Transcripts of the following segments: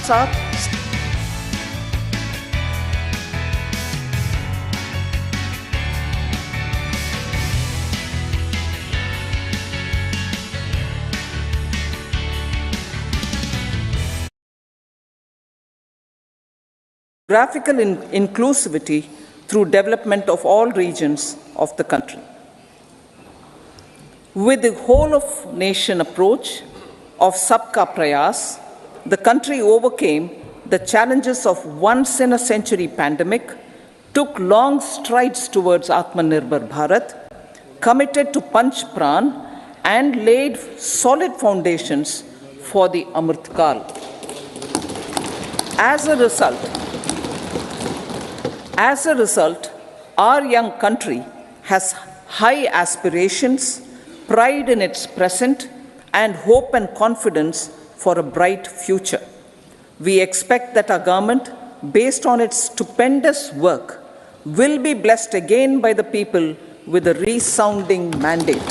साथ geographical inclusivity through development of all regions of the country. With the whole of nation approach of Sabka Prayas, the country overcame the challenges of once-in-a-century pandemic, took long strides towards Atmanirbhar Bharat, committed to Panch Pran, and laid solid foundations for the Amrit Kal. As a result, our young country has high aspirations, pride in its present, and hope and confidence for a bright future. We expect that our government, based on its stupendous work, will be blessed again by the people with a resounding mandate.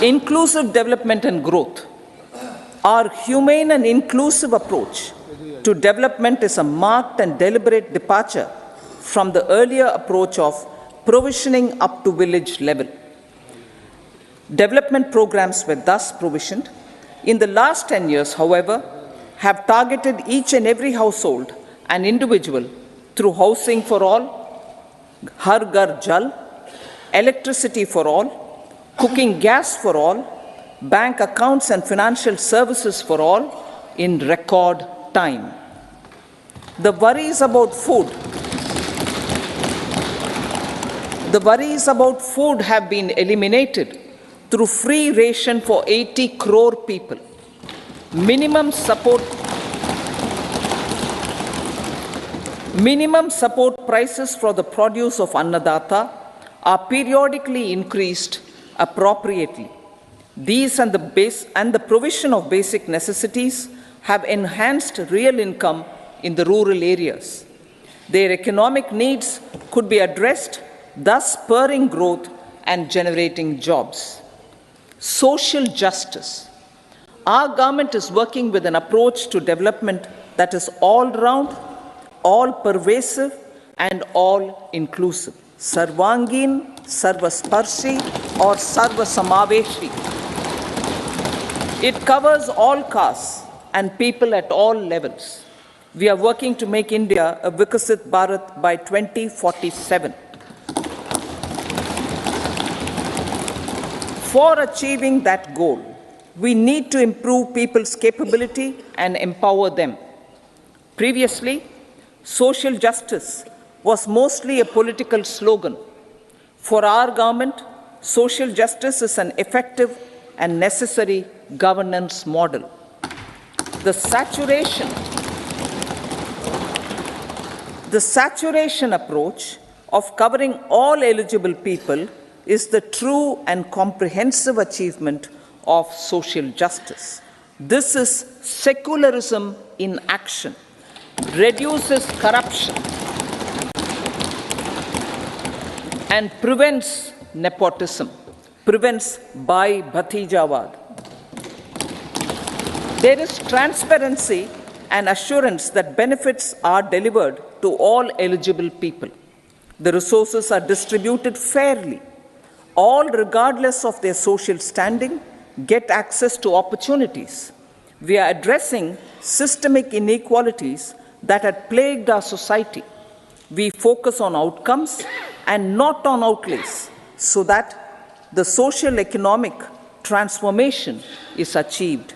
Inclusive development and growth. Our humane and inclusive approach to development is a marked and deliberate departure from the earlier approach of provisioning up to village level. Development programs were thus provisioned. In the last 10 years, however, have targeted each and every household and individual through housing for all, Har Ghar Jal, electricity for all, cooking gas for all, bank accounts and financial services for all in record time. The worries about food have been eliminated through free ration for 80 crore people. Minimum support prices for the produce of Annadata are periodically increased appropriately. These and the provision of basic necessities have enhanced real income in the rural areas. Their economic needs could be addressed, thus spurring growth and generating jobs. Social justice. Our government is working with an approach to development that is all-round, all-pervasive, and all-inclusive. Sarvangin, Sarvasparshi, or Sarvasamaveshi. It covers all castes and people at all levels. We are working to make India a Vikasit Bharat by 2047. For achieving that goal, we need to improve people's capability and empower them. Previously, social justice was mostly a political slogan. For our government, social justice is an effective and necessary governance model. The saturation approach of covering all eligible people is the true and comprehensive achievement of social justice. This is secularism in action, reduces corruption, and prevents nepotism, prevents Bhai Bhatijawad. There is transparency and assurance that benefits are delivered to all eligible people. The resources are distributed fairly. All, regardless of their social standing, get access to opportunities. We are addressing systemic inequalities that had plagued our society. We focus on outcomes and not on outlays, so that the social economic transformation is achieved.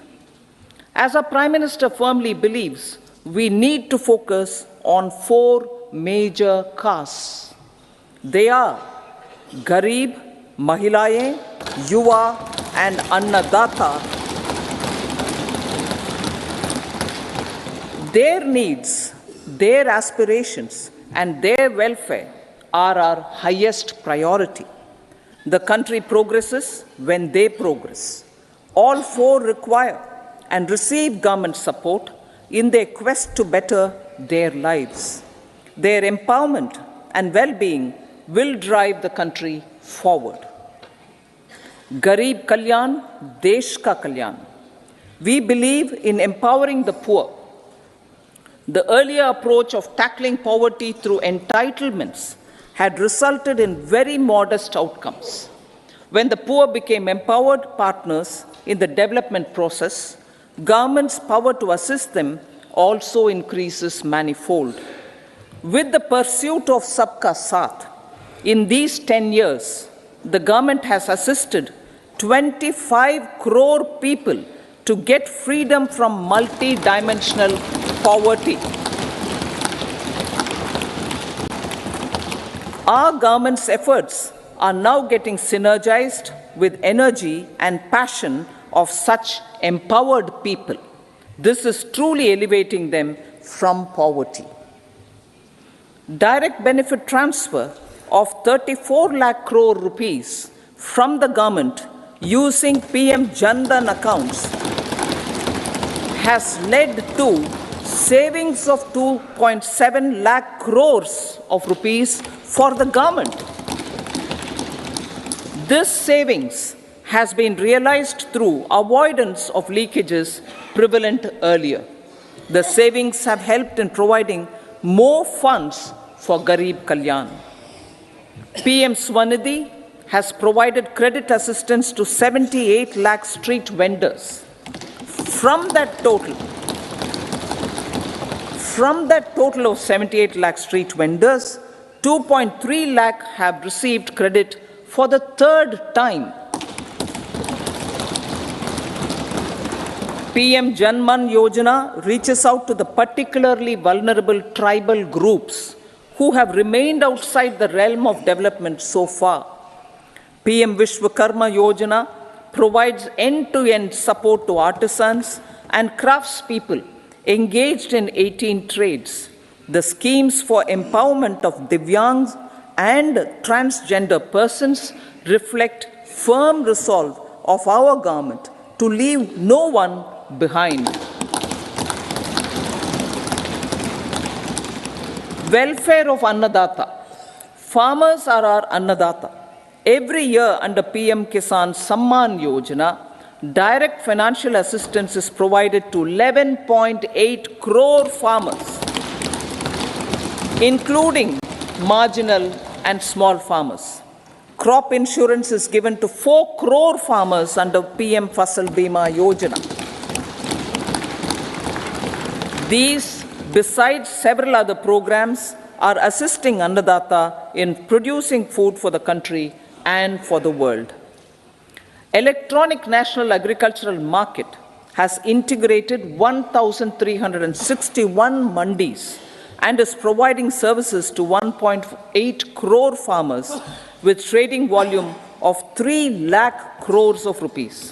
As our Prime Minister firmly believes, we need to focus on 4 major castes. They are Garib, Mahilaye, Yuva, and Annadata. Their needs, their aspirations, and their welfare are our highest priority. The country progresses when they progress. All 4 require and receive government support in their quest to better their lives. Their empowerment and well-being will drive the country forward. Garib Kalyan, Desh Ka Kalyan. We believe in empowering the poor. The earlier approach of tackling poverty through entitlements had resulted in very modest outcomes. When the poor became empowered partners in the development process, government's power to assist them also increases manifold. With the pursuit of Sabka Saath, in these 10 years, the government has assisted 25 crore people to get freedom from multi-dimensional poverty. Our government's efforts are now getting synergized with energy and passion of such empowered people. This is truly elevating them from poverty. Direct benefit transfer of 34 lakh crore rupees from the government using PM Jan Dhan accounts has led to savings of 2.7 lakh crores of rupees for the government. This savings has been realized through avoidance of leakages prevalent earlier. The savings have helped in providing more funds for Garib Kalyan. PM Swanidhi has provided credit assistance to 78 lakh street vendors. From that total of 78 lakh street vendors, 2.3 lakh have received credit for the third time. PM Janman Yojana reaches out to the particularly vulnerable tribal groups who have remained outside the realm of development so far. PM Vishwakarma Yojana provides end-to-end support to artisans and craftspeople engaged in 18 trades. The schemes for empowerment of Divyangs and transgender persons reflect firm resolve of our government to leave no one behind. Welfare of Annadata. Farmers are our Annadata. Every year under PM Kisan Samman Yojana, direct financial assistance is provided to 11.8 crore farmers, including marginal and small farmers. Crop insurance is given to 4 crore farmers under PM Fasal Bima Yojana. These, besides several other programs, are assisting Annadata in producing food for the country and for the world. Electronic National Agricultural Market has integrated 1,361 mandis and is providing services to 1.8 crore farmers with trading volume of 3 lakh crores of rupees.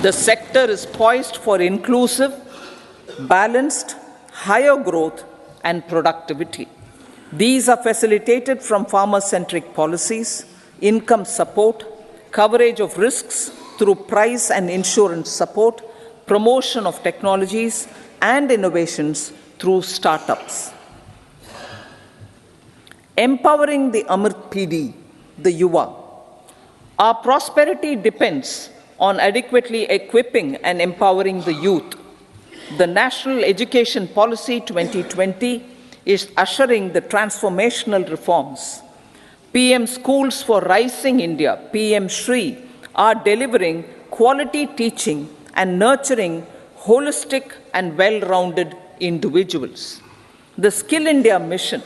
The sector is poised for inclusive, balanced, higher growth and productivity. These are facilitated from farmer-centric policies, income support, coverage of risks through price and insurance support, promotion of technologies and innovations through startups. Empowering the Amrit PD, the Yuva. Our prosperity depends on adequately equipping and empowering the youth. The National Education Policy 2020 is ushering the transformational reforms. PM Schools for Rising India, PM Shri, are delivering quality teaching and nurturing holistic and well-rounded individuals. The Skill India mission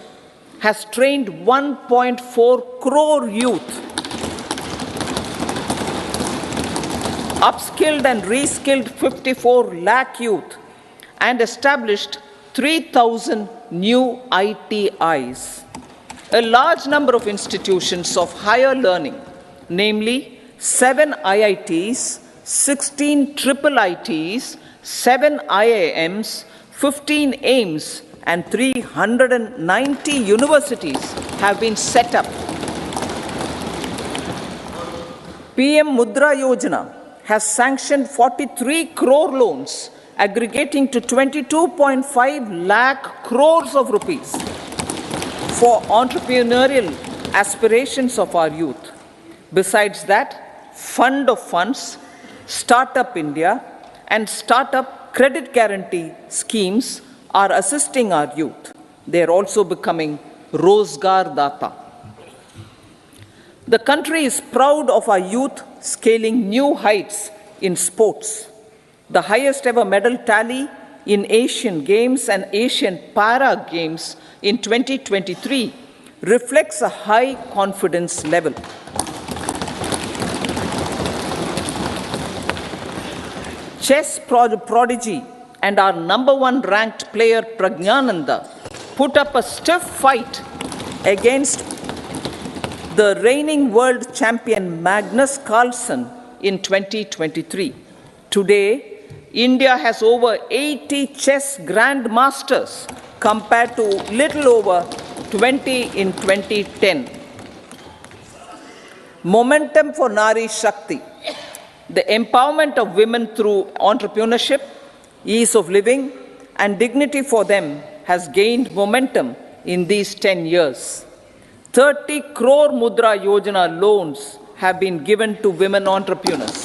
has trained 1.4 crore youth, upskilled and reskilled 54 lakh youth, and established 3,000 new ITIs. A large number of institutions of higher learning, namely 7 IITs, 16 triple ITs, 7 IIMs, 15 AIMS, and 390 universities have been set up. PM Mudra Yojana has sanctioned 43 crore loans aggregating to 22.5 lakh crores of rupees for entrepreneurial aspirations of our youth. Besides that, Fund of Funds, Startup India, and Startup Credit Guarantee schemes are assisting our youth. They are also becoming Rozgar Data. The country is proud of our youth scaling new heights in sports. The highest ever medal tally in Asian Games and Asian Para Games in 2023 reflects a high confidence level. Chess prodigy and our #1 ranked player Pragyananda put up a stiff fight against the reigning world champion Magnus Carlsen in 2023. Today, India has over 80 chess grandmasters compared to little over 20 in 2010. Momentum for Nari Shakti. The empowerment of women through entrepreneurship, ease of living, and dignity for them has gained momentum in these 10 years. 30 crore Mudra Yojana loans have been given to women entrepreneurs.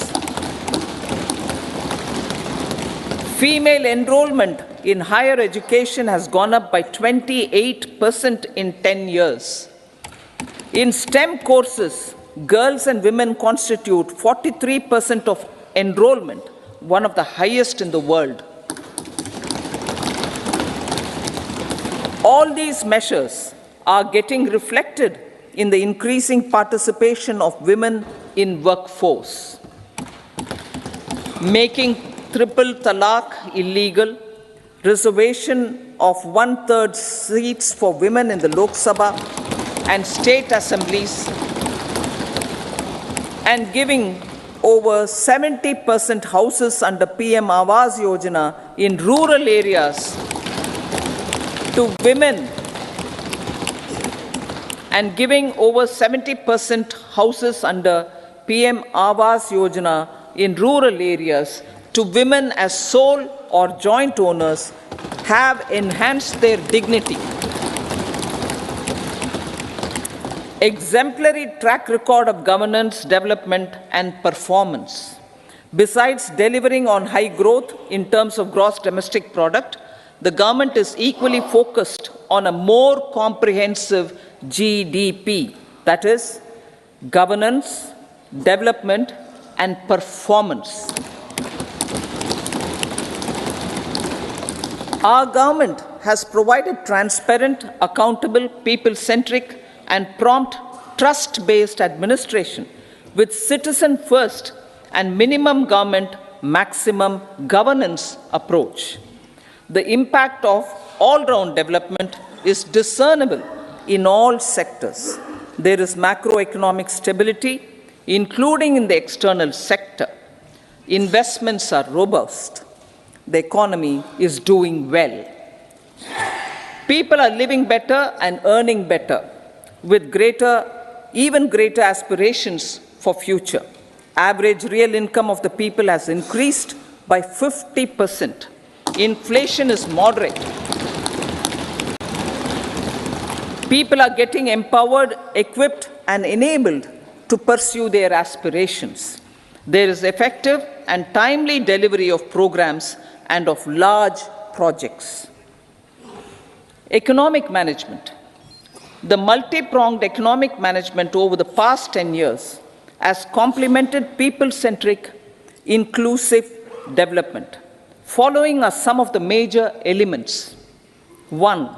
Female enrollment in higher education has gone up by 28% in 10 years. In STEM courses, girls and women constitute 43% of enrollment, one of the highest in the world. All these measures are getting reflected in the increasing participation of women in workforce. Making triple talaq illegal, reservation of 1/3 seats for women in the Lok Sabha and state assemblies, and giving over 70% houses under PM Awas Yojana in rural areas to women, and giving over 70% houses under PM Awas Yojana in rural areas to women as sole or joint owners have enhanced their dignity. Exemplary track record of governance, development, and performance. Besides delivering on high growth in terms of gross domestic product, the government is equally focused on a more comprehensive GDP, that is, governance, development, and performance. Our government has provided transparent, accountable, people-centric, and prompt, trust-based administration with citizen-first and minimum government, maximum governance approach. The impact of all-round development is discernible in all sectors. There is macroeconomic stability, including in the external sector. Investments are robust. The economy is doing well. People are living better and earning better, with even greater aspirations for future. Average real income of the people has increased by 50%. Inflation is moderate. People are getting empowered, equipped, and enabled to pursue their aspirations. There is effective and timely delivery of programs and of large projects. Economic management. The multi-pronged economic management over the past 10 years has complemented people-centric, inclusive development. Following are some of the major elements. 1.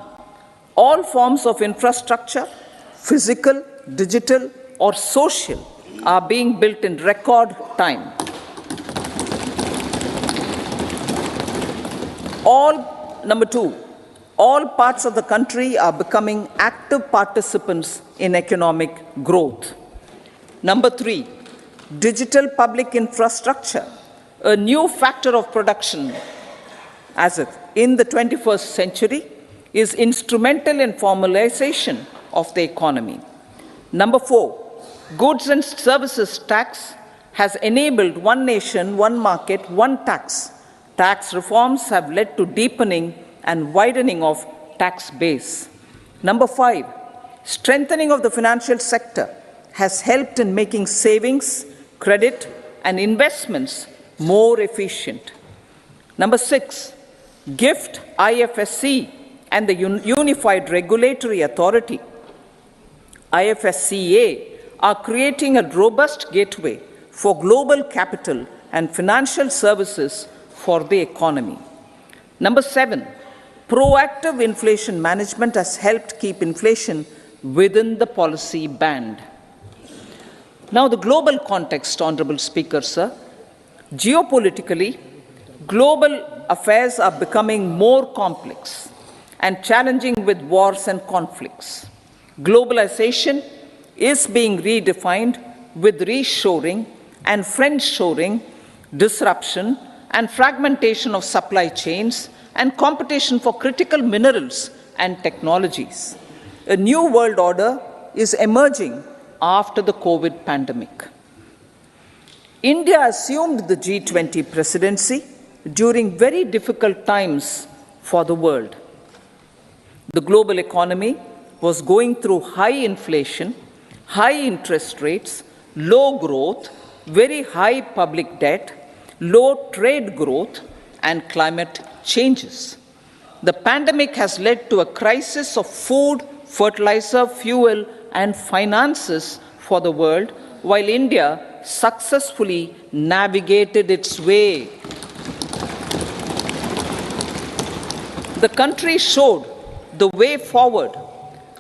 All forms of infrastructure, physical, digital, or social, are being built in record time. Number 2, all parts of the country are becoming active participants in economic growth. Number 3, digital public infrastructure, a new factor of production in the 21st century, is instrumental in formalization of the economy. Number 4, goods and services tax has enabled one nation, one market, one tax. Tax reforms have led to deepening and widening of tax base. Number 5, strengthening of the financial sector has helped in making savings, credit, and investments more efficient. Number 6, GIFT, IFSC, and the Unified Regulatory Authority, IFSCA, are creating a robust gateway for global capital and financial services for the economy. Number 7, proactive inflation management has helped keep inflation within the policy band. Now, the global context, Honorable Speaker, sir. Geopolitically, global affairs are becoming more complex and challenging with wars and conflicts. Globalization is being redefined with reshoring and friendshoring, disruption and fragmentation of supply chains, and competition for critical minerals and technologies. A new world order is emerging after the COVID pandemic. India assumed the G20 presidency during very difficult times for the world. The global economy was going through high inflation, high interest rates, low growth, very high public debt, low trade growth, and climate changes. The pandemic has led to a crisis of food, fertilizer, fuel, and finances for the world, while India successfully navigated its way. The country showed the way forward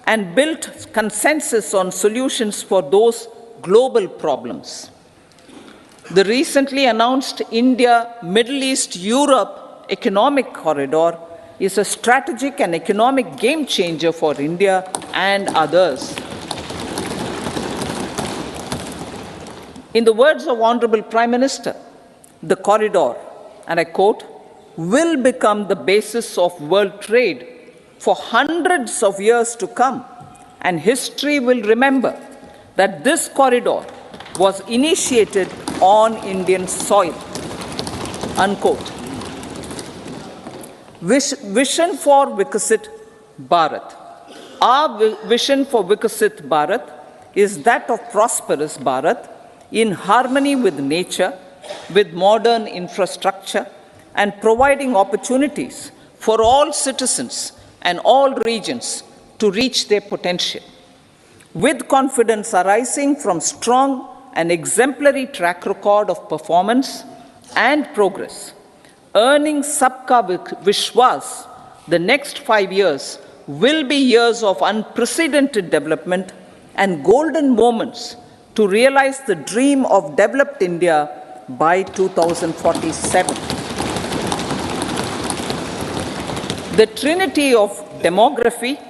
and built consensus on solutions for those global problems. The recently announced India-Middle East-Europe economic corridor is a strategic and economic game changer for India and others. In the words of Honorable Prime Minister, the corridor, and I quote, will become the basis of world trade for hundreds of years to come, and history will remember that this corridor was initiated on Indian soil, unquote. Vision for Vikasit Bharat. Our vision for Vikasit Bharat is that of prosperous Bharat in harmony with nature, with modern infrastructure, and providing opportunities for all citizens and all regions to reach their potential. With confidence arising from strong and exemplary track record of performance and progress, earning Sabka Vishwas, the next 5 years will be years of unprecedented development and golden moments to realize the dream of developed India by 2047. The trinity of demography,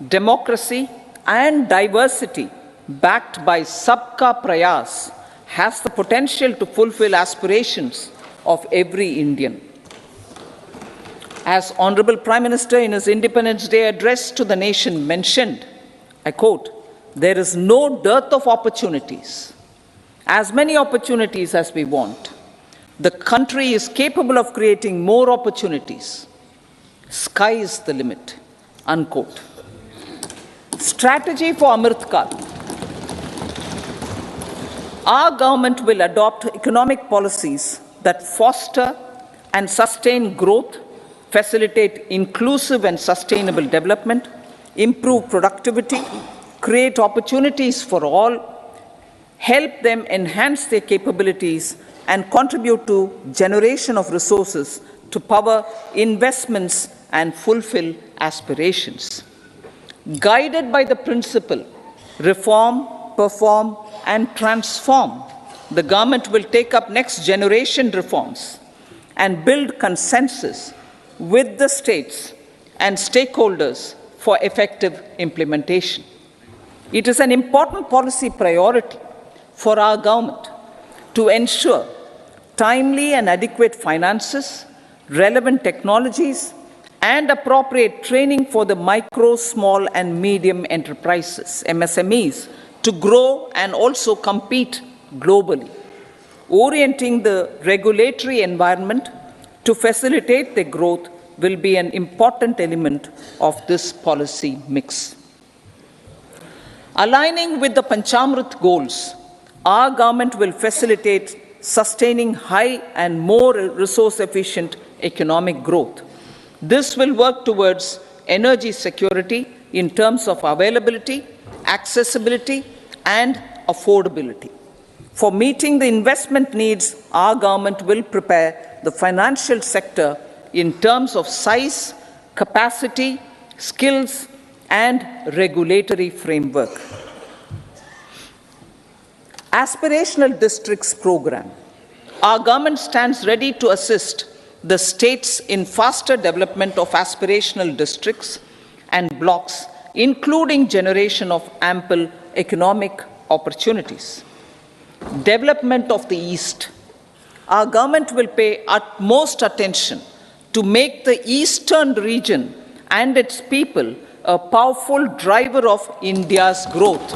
democracy, and diversity backed by Sabka Prayas has the potential to fulfill aspirations of every Indian. As Honorable Prime Minister in his Independence Day address to the nation mentioned, I quote, there is no dearth of opportunities, as many opportunities as we want. The country is capable of creating more opportunities. Sky is the limit, unquote. Strategy for Amritkal. Our government will adopt economic policies that foster and sustain growth, facilitate inclusive and sustainable development, improve productivity, create opportunities for all, help them enhance their capabilities, and contribute to generation of resources to power investments and fulfill aspirations. Guided by the principle, reform, perform, and transform, the government will take up next generation reforms and build consensus with the states and stakeholders for effective implementation. It is an important policy priority for our government to ensure timely and adequate finances, relevant technologies, and appropriate training for the micro, small, and medium enterprises, MSMEs, to grow and also compete globally. Orienting the regulatory environment to facilitate their growth will be an important element of this policy mix. Aligning with the Panchamrit goals, our government will facilitate sustaining high and more resource-efficient economic growth. This will work towards energy security in terms of availability, accessibility, and affordability. For meeting the investment needs, our government will prepare the financial sector in terms of size, capacity, skills, and regulatory framework. Aspirational Districts Program. Our government stands ready to assist the states in faster development of aspirational districts and blocks, including generation of ample economic opportunities. Development of the East. Our government will pay utmost attention to make the eastern region and its people a powerful driver of India's growth.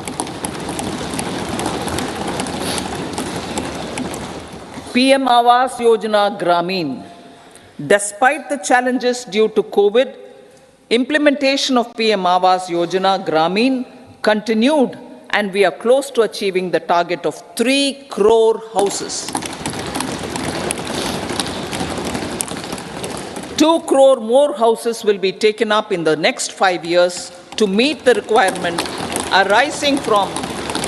PM Awas Yojana Grameen. Despite the challenges due to COVID, implementation of PM Awas Yojana Grameen continued, and we are close to achieving the target of 3 crore houses. 2 crore more houses will be taken up in the next 5 years to meet the requirement arising from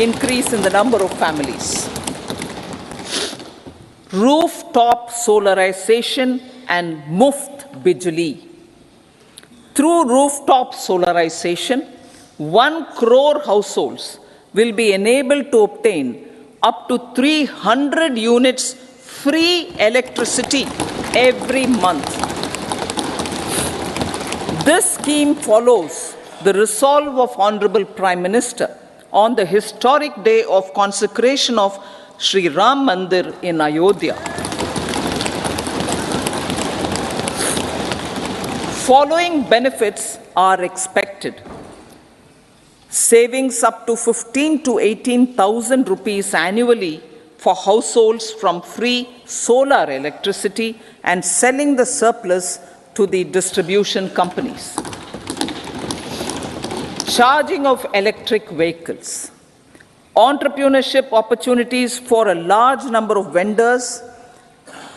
increase in the number of families. Rooftop solarization and Muft Bijli. Through rooftop solarization, 1 crore households will be enabled to obtain up to 300 units free electricity every month. This scheme follows the resolve of Honorable Prime Minister on the historic day of consecration of Sri Ram Mandir in Ayodhya. Following benefits are expected. Savings up to 15 to 18,000 rupees annually for households from free solar electricity and selling the surplus to the distribution companies. Charging of electric vehicles. Entrepreneurship opportunities for a large number of vendors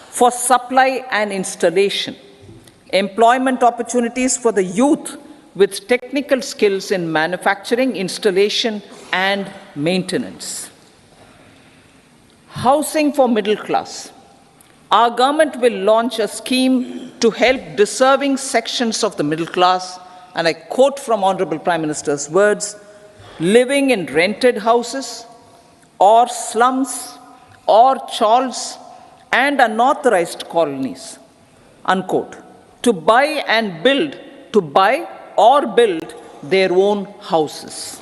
for supply and installation. Employment opportunities for the youth with technical skills in manufacturing, installation, and maintenance. Housing for middle class. Our government will launch a scheme to help deserving sections of the middle class, and I quote from Honorable Prime Minister's words, living in rented houses or slums or chawls and unauthorized colonies, unquote, to buy or build their own houses.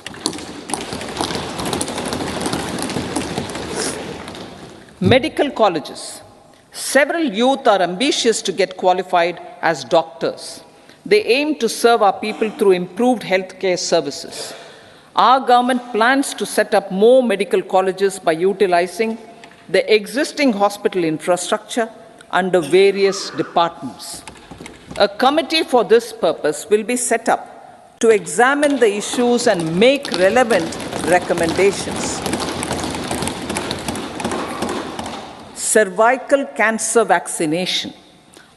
Medical colleges. Several youth are ambitious to get qualified as doctors. They aim to serve our people through improved healthcare services. Our government plans to set up more medical colleges by utilizing the existing hospital infrastructure under various departments. A committee for this purpose will be set up to examine the issues and make relevant recommendations. Cervical cancer vaccination.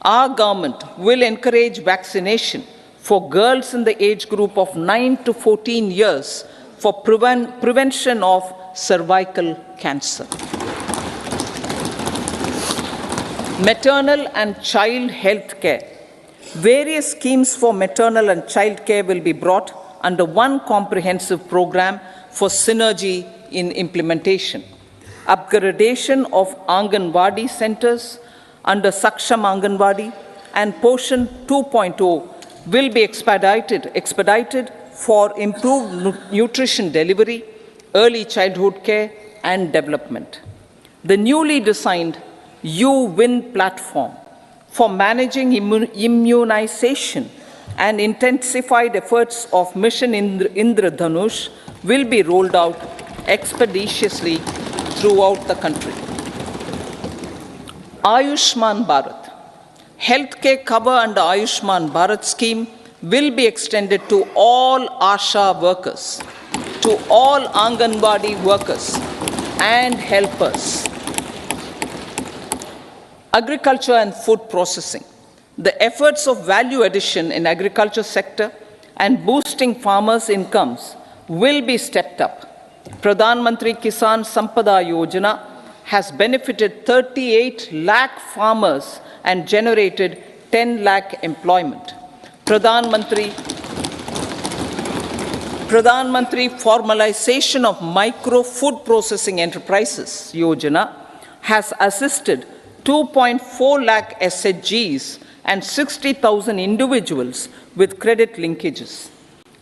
Our government will encourage vaccination for girls in the age group of 9 to 14 years for prevention of cervical cancer. Maternal and child health care. Various schemes for maternal and child care will be brought under one comprehensive program for synergy in implementation. Upgradation of Anganwadi centers under Saksham Anganwadi and Poshan 2.0 will be expedited for improved nutrition delivery, early childhood care, and development. The newly designed U-Win platform for managing immunization and intensified efforts of Mission Indradhanush will be rolled out expeditiously throughout the country. Ayushman Bharat. Healthcare cover under Ayushman Bharat scheme will be extended to all ASHA workers to to all Anganwadi workers and helpers. Agriculture and food processing. The efforts of value addition in agriculture sector and boosting farmers' incomes will be stepped up. Pradhan Mantri Kisan Sampada Yojana has benefited 38 lakh farmers and generated 10 lakh employment. Pradhan Mantri Formalization of Micro Food Processing Enterprises Yojana has assisted 2.4 lakh SHGs and 60,000 individuals with credit linkages.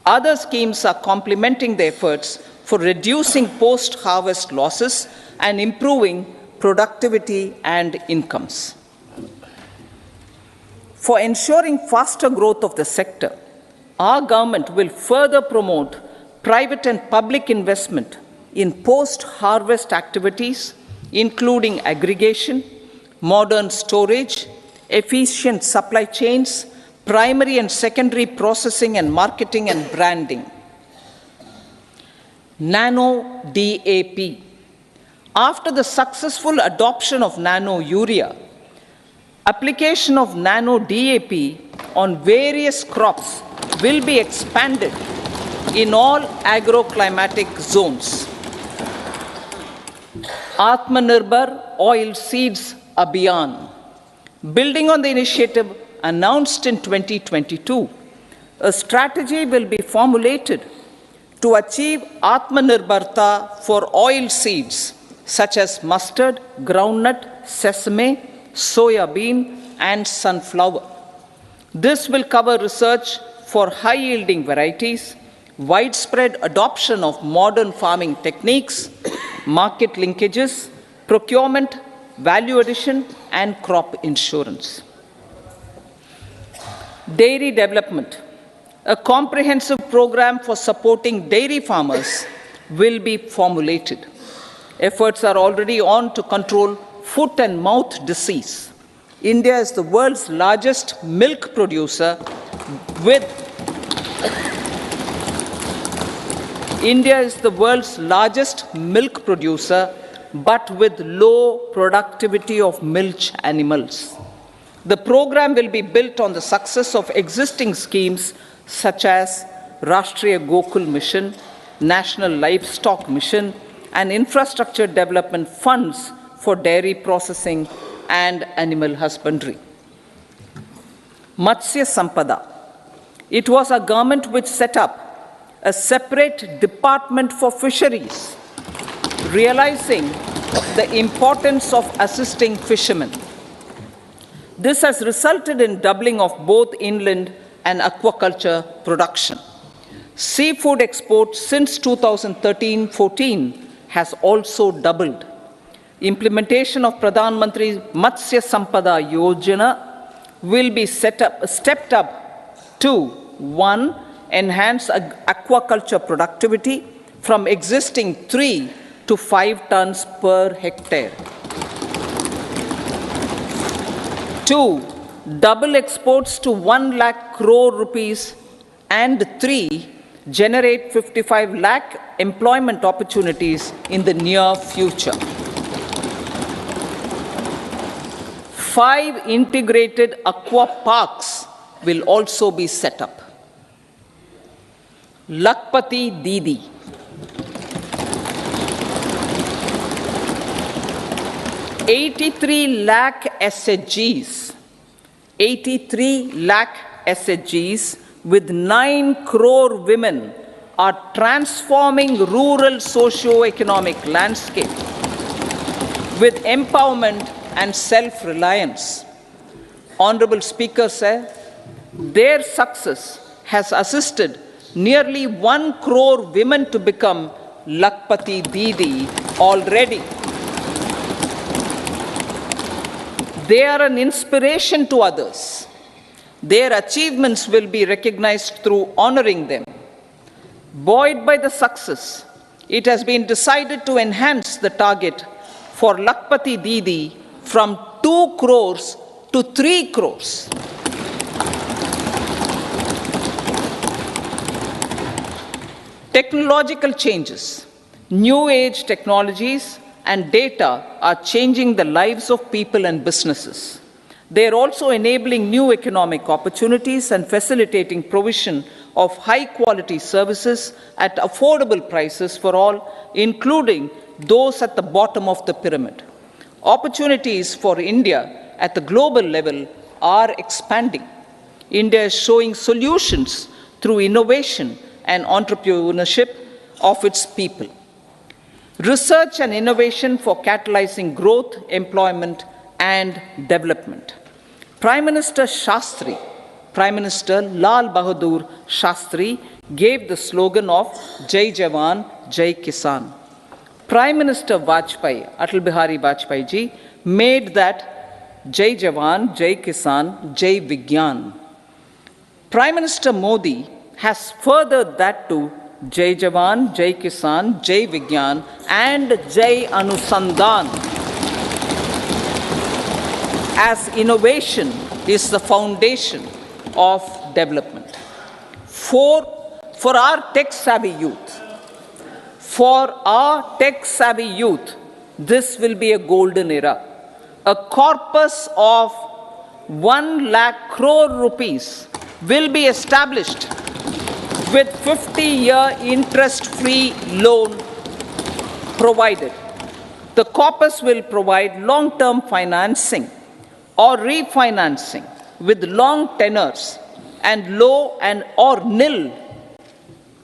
Other schemes are complementing the efforts for reducing post-harvest losses and improving productivity and incomes. For ensuring faster growth of the sector, our government will further promote private and public investment in post-harvest activities, including aggregation, modern storage, efficient supply chains, primary and secondary processing and marketing and branding. Nano DAP. After the successful adoption of nano urea, application of nano DAP on various crops will be expanded in all agroclimatic zones. Atmanirbhar Oil Seeds Abhiyan. Building on the initiative announced in 2022, a strategy will be formulated to achieve Atmanirbharta for oil seeds such as mustard, groundnut, sesame, soya bean, and sunflower. This will cover research for high-yielding varieties, widespread adoption of modern farming techniques, market linkages, procurement, value addition, and crop insurance. Dairy development. A comprehensive program for supporting dairy farmers will be formulated. Efforts are already on to control foot and mouth disease. India is the world's largest milk producer with but with low productivity of milch animals. The program will be built on the success of existing schemes such as Rashtriya Gokul Mission, National Livestock Mission, and infrastructure development funds for dairy processing and animal husbandry. Matsya Sampada. It was a government which set up a separate department for fisheries, realizing the importance of assisting fishermen. This has resulted in doubling of both inland and aquaculture production. Seafood exports since 2013-14 has also doubled. Implementation of Pradhan Mantri Matsya Sampada Yojana will be stepped up to 1. Enhance aquaculture productivity from existing 3 to 5 tons per hectare. 2. Double exports to 1 lakh crore rupees, and 3. Generate 55 lakh employment opportunities in the near future. 5 integrated aqua parks will also be set up. Lakpati Didi. 83 lakh SHGs. 83 lakh SHGs with 9 crore women are transforming rural socio-economic landscape with empowerment and self-reliance. Honorable Speaker said, their success has assisted nearly 1 crore women to become Lakpati Didi already. They are an inspiration to others. Their achievements will be recognized through honoring them. Buoyed by the success, it has been decided to enhance the target for Lakpati Didi from 2 crores to 3 crores. Technological changes, new age technologies and data are changing the lives of people and businesses. They are also enabling new economic opportunities and facilitating provision of high-quality services at affordable prices for all, including those at the bottom of the pyramid. Opportunities for India at the global level are expanding. India is showing solutions through innovation and entrepreneurship of its people. Research and innovation for catalyzing growth, employment, and development. Prime Minister Shastri, Prime Minister Lal Bahadur Shastri gave the slogan of Jai Jawan, Jai Kisan. Prime Minister Vajpayee, Atal Bihari Vajpayee ji, made that Jai Jawan, Jai Kisan, Jai Vigyan. Prime Minister Modi has furthered that to Jai Jawan, Jai Kisan, Jai Vigyan, and Jai Anusandhan, as innovation is the foundation of development. For our tech-savvy youth, this will be a golden era. A corpus of 1 lakh crore rupees will be established with 50-year interest-free loan provided. The corpus will provide long-term financing or refinancing with long tenors and low and or nil.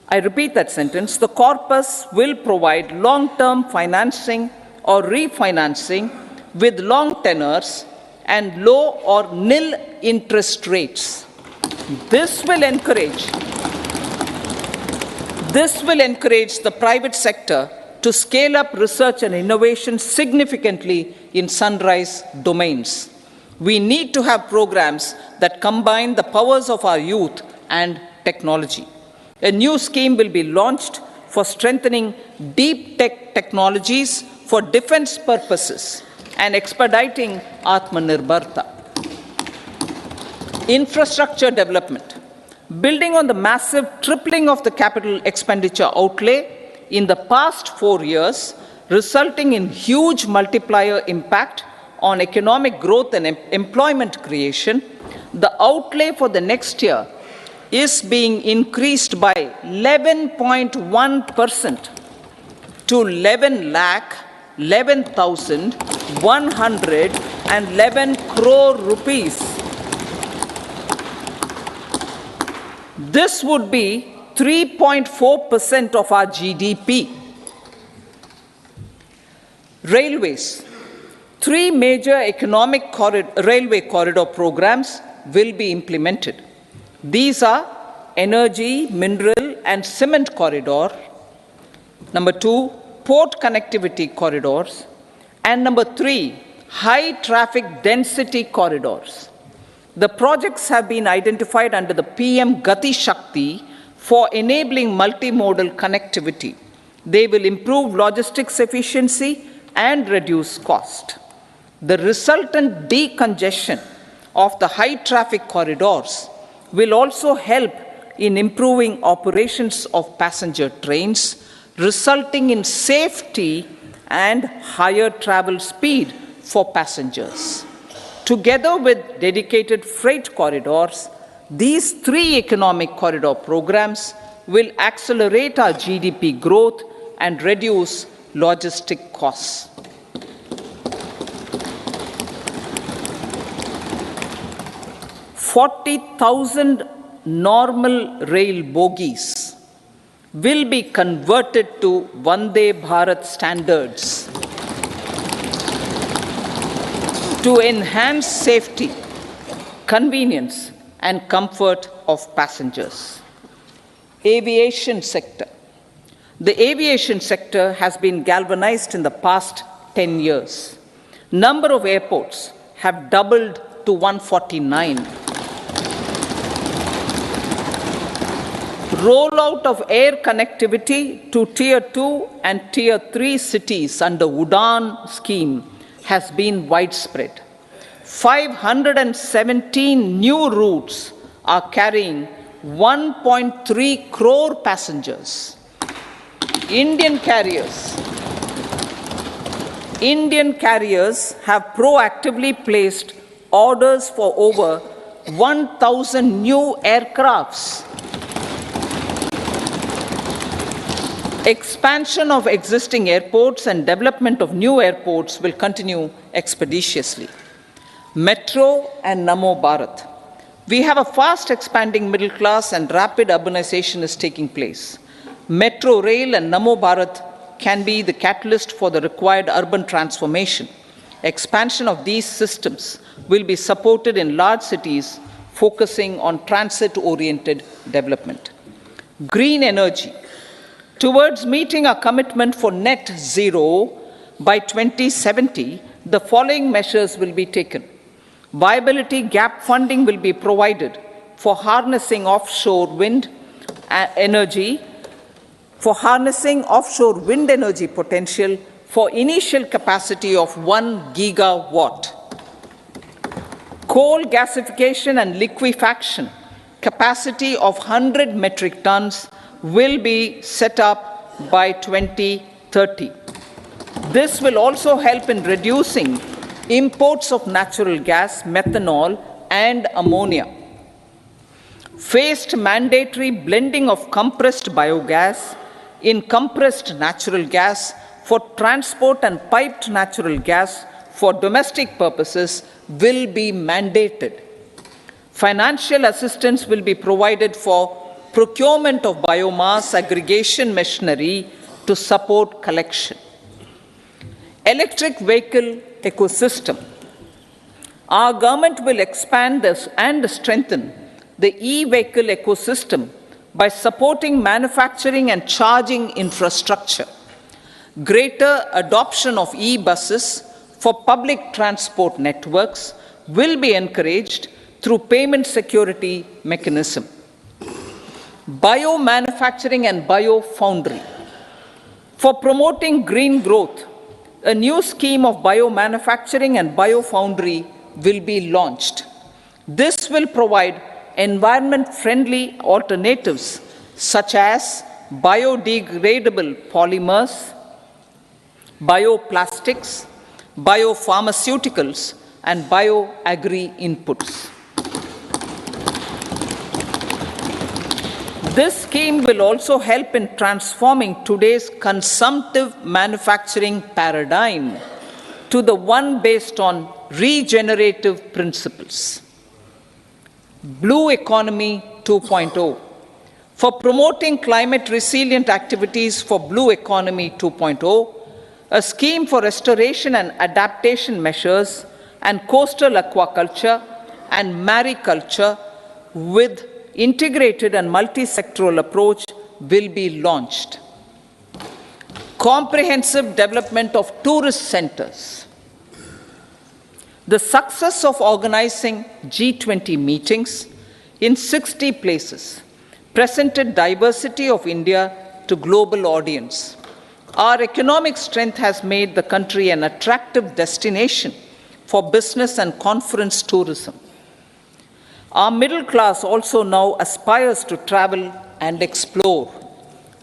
I repeat that sentence. The corpus will provide long-term financing or refinancing with long tenors and low or nil interest rates. This will encourage the private sector to scale up research and innovation significantly in sunrise domains. We need to have programs that combine the powers of our youth and technology. A new scheme will be launched for strengthening deep tech technologies for defense purposes and expediting Atmanirbharta. Infrastructure development. Building on the massive tripling of the capital expenditure outlay in the past 4 years, resulting in huge multiplier impact on economic growth and employment creation, the outlay for the next year is being increased by 11.1% to 11,111 crore rupees. This would be 3.4% of our GDP. Railways. 3 major railway corridor programs will be implemented. These are energy, mineral, and cement corridor. Number 2, port connectivity corridors. And number 3, high traffic density corridors. The projects have been identified under the PM Gati Shakti for enabling multimodal connectivity. They will improve logistics efficiency and reduce cost. The resultant decongestion of the high traffic corridors will also help in improving operations of passenger trains, resulting in safety and higher travel speed for passengers. Together with dedicated freight corridors, these 3 economic corridor programs will accelerate our GDP growth and reduce logistic costs. 40,000 normal rail bogies will be converted to Vande Bharat standards to enhance safety, convenience, and comfort of passengers. Aviation sector. The aviation sector has been galvanized in the past 10 years. Number of airports have doubled to 149. Rollout of air connectivity to Tier 2 and Tier 3 cities under UDAN scheme has been widespread. 517 new routes are carrying 1.3 crore passengers. Indian carriers have proactively placed orders for over 1,000 new aircrafts. Expansion of existing airports and development of new airports will continue expeditiously. Metro and Namo Bharat. We have a fast expanding middle class and rapid urbanization is taking place. Metro rail and Namo Bharat can be the catalyst for the required urban transformation. Expansion of these systems will be supported in large cities focusing on transit-oriented development. Green energy. Towards meeting our commitment for net zero by 2070, the following measures will be taken. Viability gap funding will be provided for harnessing offshore wind energy potential for initial capacity of 1 gigawatt. Coal gasification and liquefaction capacity of 100 metric tons will be set up by 2030. This will also help in reducing imports of natural gas, methanol, and ammonia. Phased mandatory blending of compressed biogas in compressed natural gas for transport and piped natural gas for domestic purposes will be mandated. Financial assistance will be provided for procurement of biomass aggregation machinery to support collection. Electric vehicle ecosystem. Our government will expand this and strengthen the e-vehicle ecosystem by supporting manufacturing and charging infrastructure. Greater adoption of e-buses for public transport networks will be encouraged through payment security mechanism. Biomanufacturing and biofoundry. For promoting green growth, a new scheme of biomanufacturing and biofoundry will be launched. This will provide environment-friendly alternatives such as biodegradable polymers, bioplastics, biopharmaceuticals, and bioagri-inputs. This scheme will also help in transforming today's consumptive manufacturing paradigm to the one based on regenerative principles. Blue Economy 2.0. For promoting climate resilient activities for Blue Economy 2.0, a scheme for restoration and adaptation measures and coastal aquaculture and mariculture with integrated and multi-sectoral approach will be launched. Comprehensive development of tourist centers. The success of organizing G20 meetings in 60 places presented diversity of India to global audience. Our economic strength has made the country an attractive destination for business and conference tourism. Our middle class also now aspires to travel and explore.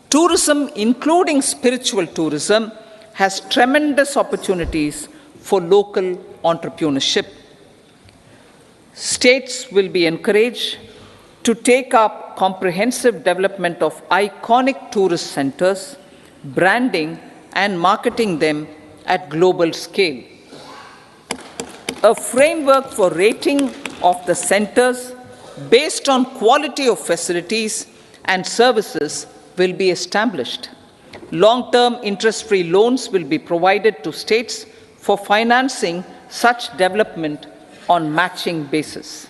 Tourism, including spiritual tourism, has tremendous opportunities for local entrepreneurship. States will be encouraged to take up comprehensive development of iconic tourist centers, branding and marketing them at global scale. A framework for rating of the centers based on quality of facilities and services will be established. Long-term interest-free loans will be provided to states for financing such development on matching basis.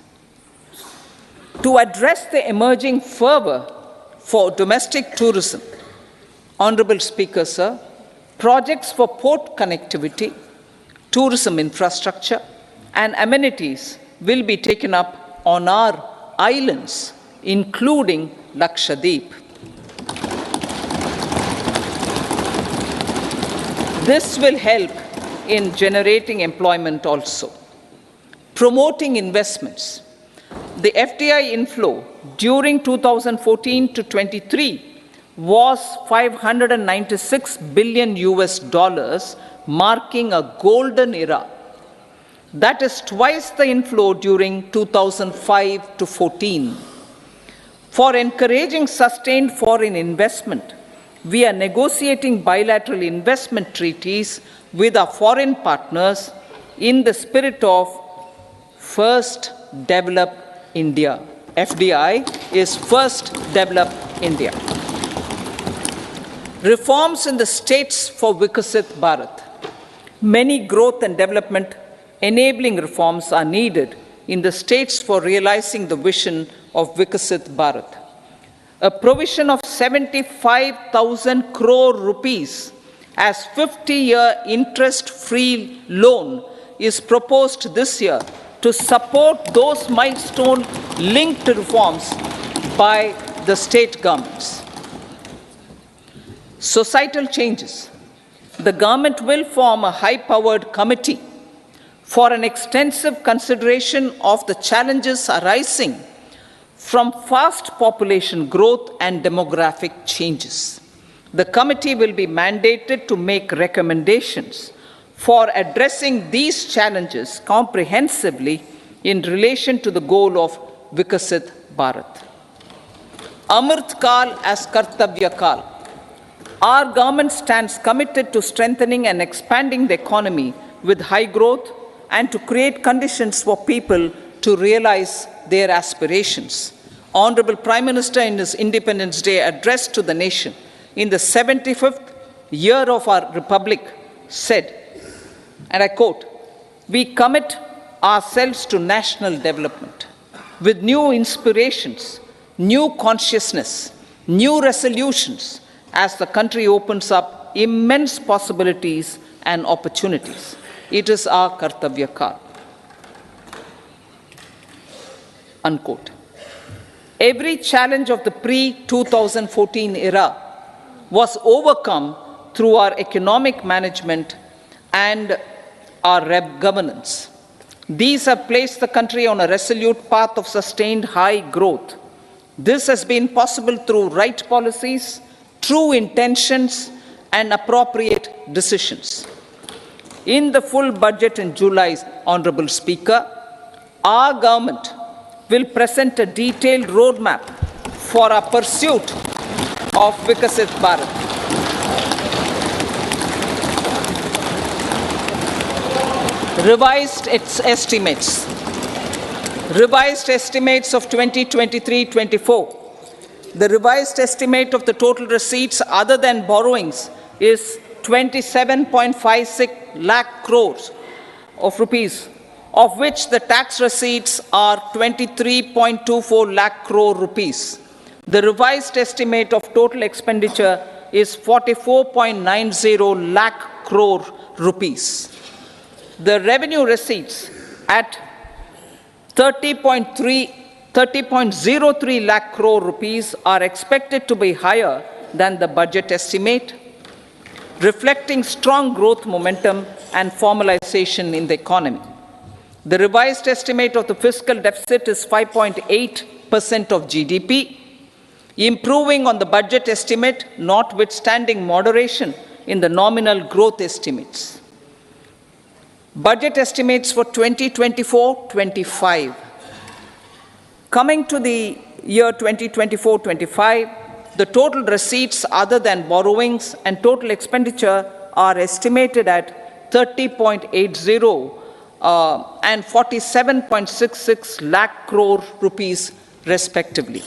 To address the emerging fervor for domestic tourism, Honorable Speaker, sir, projects for port connectivity, tourism infrastructure, and amenities will be taken up on our islands, including Lakshadweep. This will help in generating employment also. Promoting investments. The FDI inflow during 2014 to 23 was 596 billion US dollars, marking a golden era. That is twice the inflow during 2005 to 14. For encouraging sustained foreign investment, we are negotiating bilateral investment treaties with our foreign partners in the spirit of First Develop India. FDI is First Develop India. Reforms in the states for Vikasit Bharat. Many growth and development enabling reforms are needed in the states for realizing the vision of Vikasit Bharat. A provision of 75,000 crore rupees as 50-year interest-free loan is proposed this year to support those milestone-linked reforms by the state governments. Societal changes. The government will form a high-powered committee for an extensive consideration of the challenges arising from fast population growth and demographic changes. The committee will be mandated to make recommendations for addressing these challenges comprehensively in relation to the goal of Vikasit Bharat. Amrit Kal as Kartavya Kal. Our government stands committed to strengthening and expanding the economy with high growth and to create conditions for people to realize their aspirations. Honorable Prime Minister, in his Independence Day address to the nation in the 75th year of our Republic, said, and I quote, "We commit ourselves to national development with new inspirations, new consciousness, new resolutions as the country opens up immense possibilities and opportunities. It is our Kartavya Kal." Unquote. Every challenge of the pre-2014 era was overcome through our economic management and our governance. These have placed the country on a resolute path of sustained high growth. This has been possible through right policies, true intentions, and appropriate decisions. In the full budget in July, Honorable Speaker, our government will present a detailed roadmap for our pursuit of Vikasit Bharat. Revised estimates of 2023-24. The revised estimate of the total receipts other than borrowings is 27.56 lakh crores of rupees, of which the tax receipts are 23.24 lakh crore rupees. The revised estimate of total expenditure is 44.90 lakh crore rupees. The revenue receipts at 30.03 lakh crore rupees are expected to be higher than the budget estimate, reflecting strong growth momentum and formalization in the economy. The revised estimate of the fiscal deficit is 5.8% of GDP, improving on the budget estimate, notwithstanding moderation in the nominal growth estimates. Budget estimates for 2024-25. Coming to the year 2024-25, the total receipts other than borrowings and total expenditure are estimated at 30.80 and 47.66 lakh crore rupees respectively.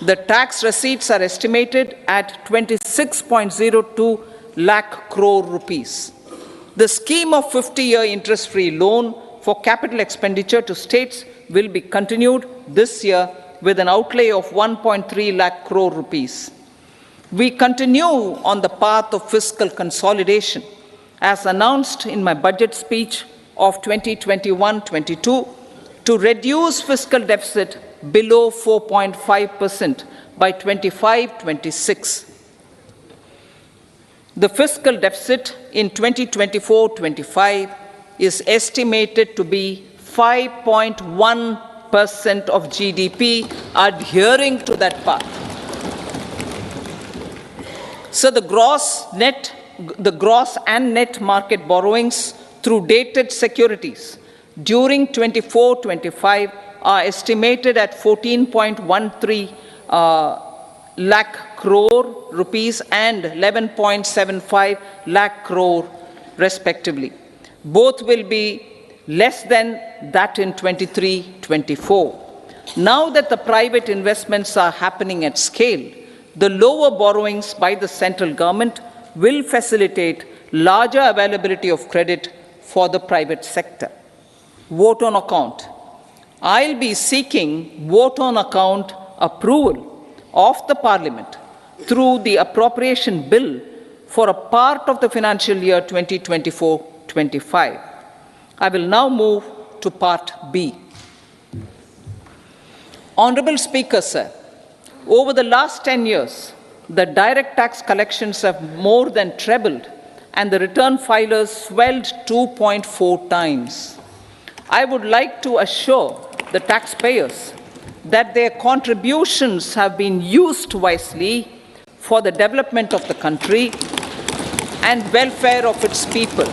The tax receipts are estimated at 26.02 lakh crore rupees. The scheme of 50-year interest-free loan for capital expenditure to states will be continued this year with an outlay of 1.3 lakh crore rupees. We continue on the path of fiscal consolidation, as announced in my budget speech of 2021-22, to reduce fiscal deficit below 4.5% by 25-26. The fiscal deficit in 2024-25 is estimated to be 5.1% of GDP, adhering to that path. So the gross and net market borrowings through dated securities during 24-25 are estimated at 14.13 lakh crore rupees and 11.75 lakh crore respectively. Both will be less than that in 23-24. Now that the private investments are happening at scale, the lower borrowings by the central government will facilitate larger availability of credit for the private sector. Vote on account. I'll be seeking vote on account approval of the Parliament through the appropriation bill for a part of the financial year 2024-25. I will now move to Part B. Honorable Speaker, sir, over the last 10 years, the direct tax collections have more than trebled and the return filers swelled 2.4 times. I would like to assure the taxpayers that their contributions have been used wisely for the development of the country and welfare of its people.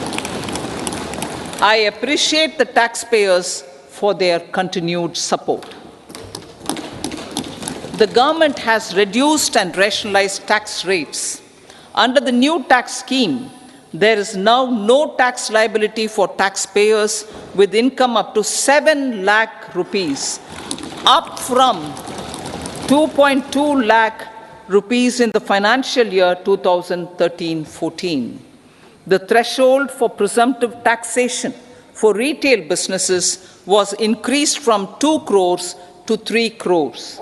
I appreciate the taxpayers for their continued support. The government has reduced and rationalized tax rates. Under the new tax scheme, there is now no tax liability for taxpayers with income up to 7 lakh rupees, up from 2.2 lakh rupees in the financial year 2013-14. The threshold for presumptive taxation for retail businesses was increased from 2 crores to 3 crores.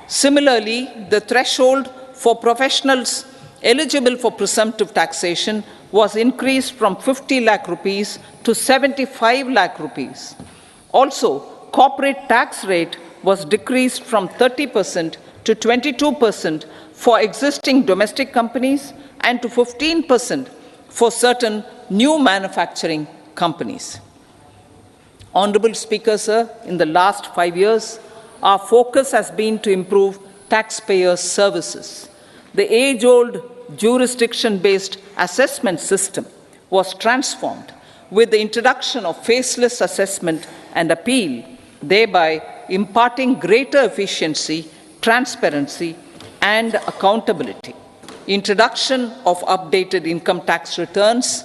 Similarly, the threshold for professionals eligible for presumptive taxation was increased from 50 lakh rupees to 75 lakh rupees. Also, corporate tax rate was decreased from 30% to 22% for existing domestic companies and to 15% for certain new manufacturing companies. Honorable Speaker, sir, in the last 5 years, our focus has been to improve taxpayer services. The age-old jurisdiction-based assessment system was transformed with the introduction of faceless assessment and appeal, thereby imparting greater efficiency, transparency, and accountability. Introduction of updated income tax returns,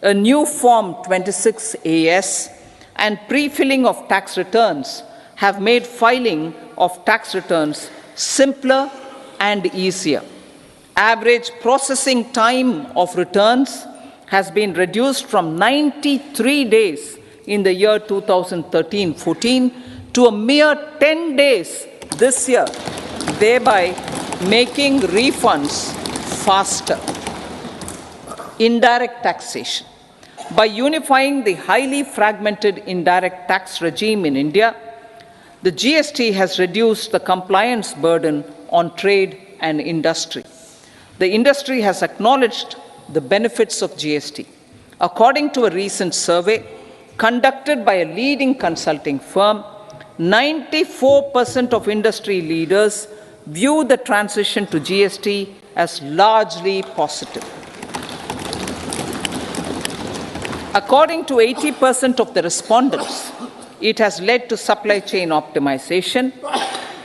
a new Form 26AS, and pre-filling of tax returns have made filing of tax returns simpler and easier. Average processing time of returns has been reduced from 93 days in the year 2013-14 to a mere 10 days this year, thereby making refunds faster. Indirect taxation. By unifying the highly fragmented indirect tax regime in India, the GST has reduced the compliance burden on trade and industry. The industry has acknowledged the benefits of GST. According to a recent survey conducted by a leading consulting firm, 94% of industry leaders view the transition to GST as largely positive. According to 80% of the respondents, it has led to supply chain optimization,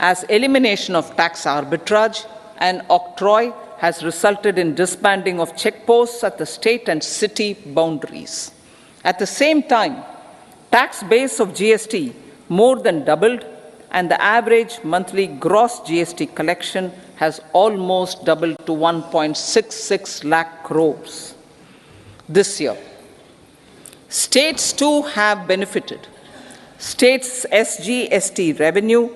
as elimination of tax arbitrage and octroi has resulted in disbanding of checkposts at the state and city boundaries. At the same time, tax base of GST more than doubled, and the average monthly gross GST collection has almost doubled to 1.66 lakh crores this year. States too have benefited. States' SGST revenue,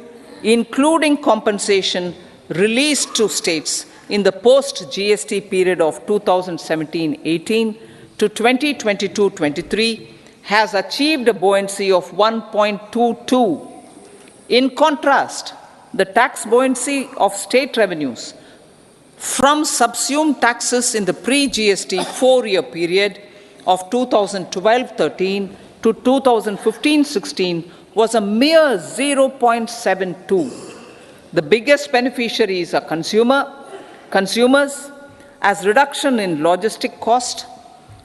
including compensation released to states in the post-GST period of 2017-18 to 2022-23, has achieved a buoyancy of 1.22. In contrast, the tax buoyancy of state revenues from subsumed taxes in the pre-GST 4-year period of 2012-13 to 2015-16 was a mere 0.72. The biggest beneficiaries are consumers, as reduction in logistic cost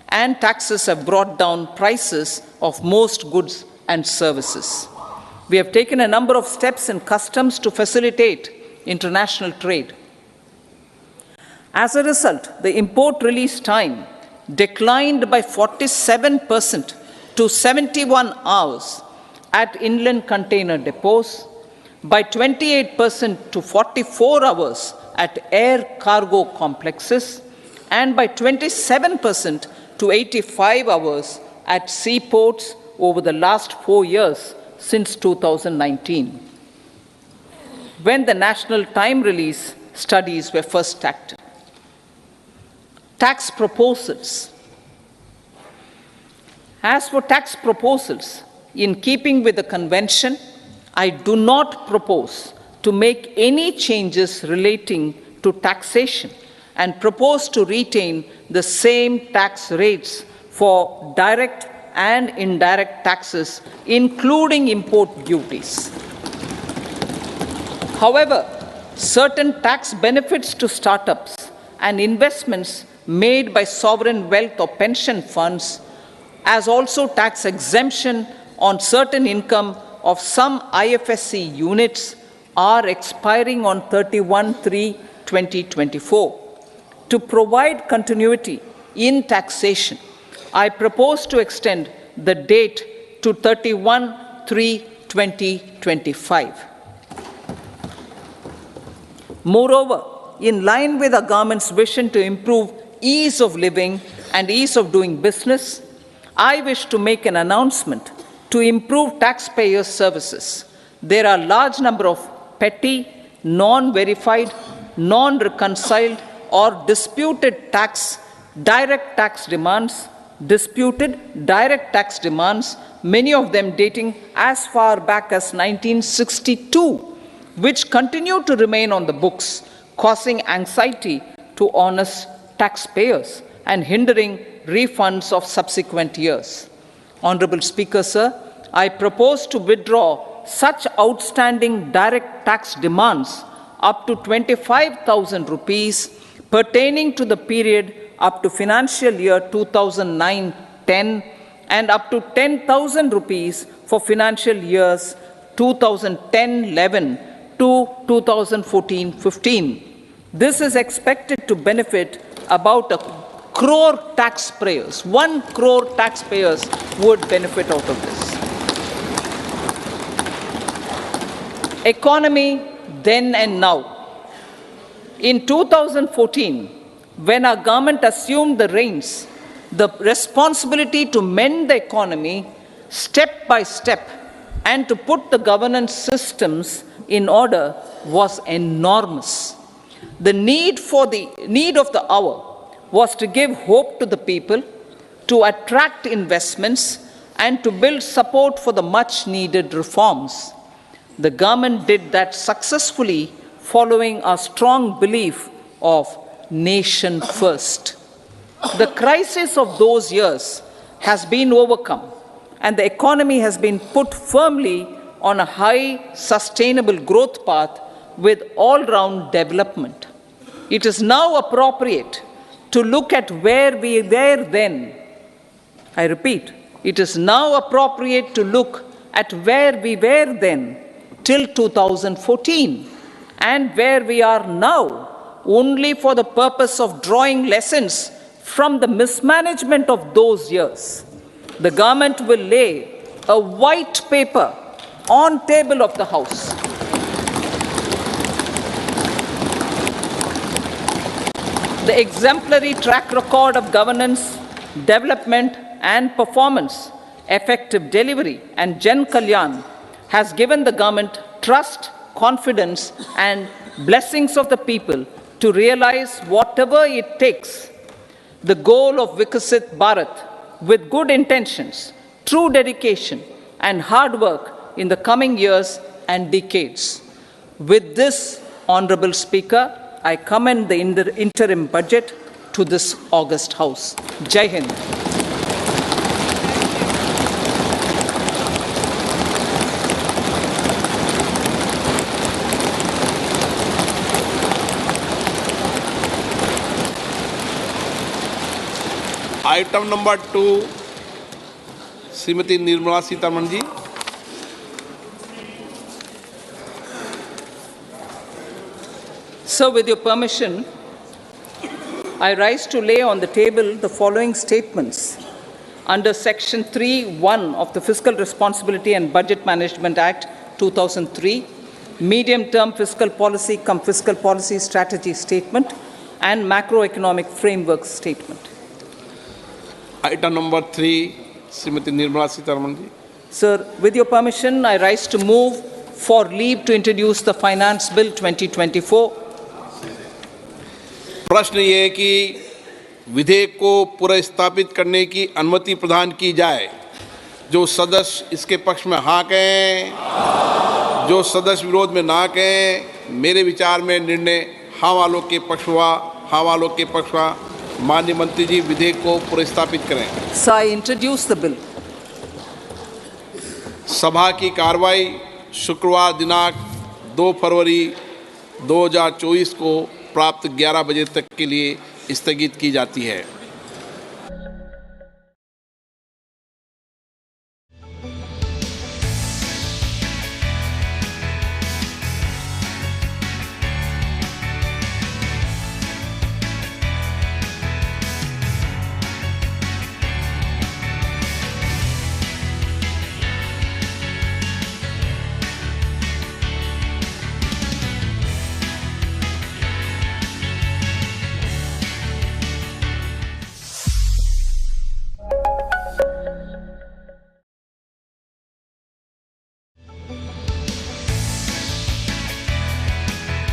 and taxes have brought down prices of most goods and services. We have taken a number of steps in customs to facilitate international trade. As a result, the import release time declined by 47% to 71 hours at inland container depots, by 28% to 44 hours at air cargo complexes, and by 27% to 85 hours at seaports over the last 4 years since 2019, when the national time release studies were first started. Tax proposals. As for tax proposals, in keeping with the convention, I do not propose to make any changes relating to taxation and propose to retain the same tax rates for direct and indirect taxes, including import duties. However, certain tax benefits to startups and investments made by sovereign wealth or pension funds, as also tax exemption on certain income of some IFSC units, are expiring on 31/3/2024. To provide continuity in taxation, I propose to extend the date to 31/3/2025. Moreover, in line with our government's vision to improve ease of living and ease of doing business, I wish to make an announcement to improve taxpayers' services. There are a large number of petty, non-verified, non-reconciled, or disputed direct tax demands, many of them dating as far back as 1962, which continue to remain on the books, causing anxiety to honest taxpayers and hindering refunds of subsequent years. Honorable Speaker, sir, I propose to withdraw such outstanding direct tax demands up to 25,000 rupees pertaining to the period up to financial year 2009-10 and up to 10,000 rupees for financial years 2010-11 to 2014-15. This is expected to benefit about 1 crore taxpayers. 1 crore taxpayers would benefit out of this. Economy then and now. In 2014, when our government assumed the reins, the responsibility to mend the economy step by step and to put the governance systems in order was enormous. The need of the hour was to give hope to the people, to attract investments, and to build support for the much needed reforms. The government did that successfully, following our strong belief of nation first. The crisis of those years has been overcome, and the economy has been put firmly on a high, sustainable growth path with all-round development. It is now appropriate to look at where we were then. I repeat, it is now appropriate to look at where we were then till 2014 and where we are now, only for the purpose of drawing lessons from the mismanagement of those years. The government will lay a white paper on table of the House. The exemplary track record of governance, development and performance, effective delivery and Jan Kalyan has given the government trust, confidence and blessings of the people to realize whatever it takes, the goal of Vikasit Bharat, with good intentions, true dedication and hard work in the coming years and decades. With this, Honorable Speaker, I commend the interim budget to this august House. Jai Hind. Item number 2 Shrimati Nirmala Sitharaman ji. Sir, with your permission, I rise to lay on the table the following statements under Section 3(1) of the Fiscal Responsibility and Budget Management Act 2003, Medium-Term Fiscal Policy cum Fiscal Policy Strategy Statement and Macroeconomic Framework Statement. Item number 3 Shrimati Nirmala Sitharaman ji. Sir, with your permission, I rise to move for leave to introduce the Finance Bill 2024. प्रश्न ये है कि विधेयक को पुनर्स्थापित करने की अनुमति प्रदान की जाए। जो सदस्य इसके पक्ष में हाँ कहें, जो सदस्य विरोध में ना कहें। मेरे विचार में निर्णय हाँ वालों के पक्ष हुआ, हाँ वालों के पक्ष हुआ। माननीय मंत्री जी विधेयक को पुनर्स्थापित करें। So I introduce the bill. सभा की कार्रवाई शुक्रवार दिनांक 2 फरवरी 2024 को प्राप्त 11 बजे तक के लिए स्थगित की जाती है।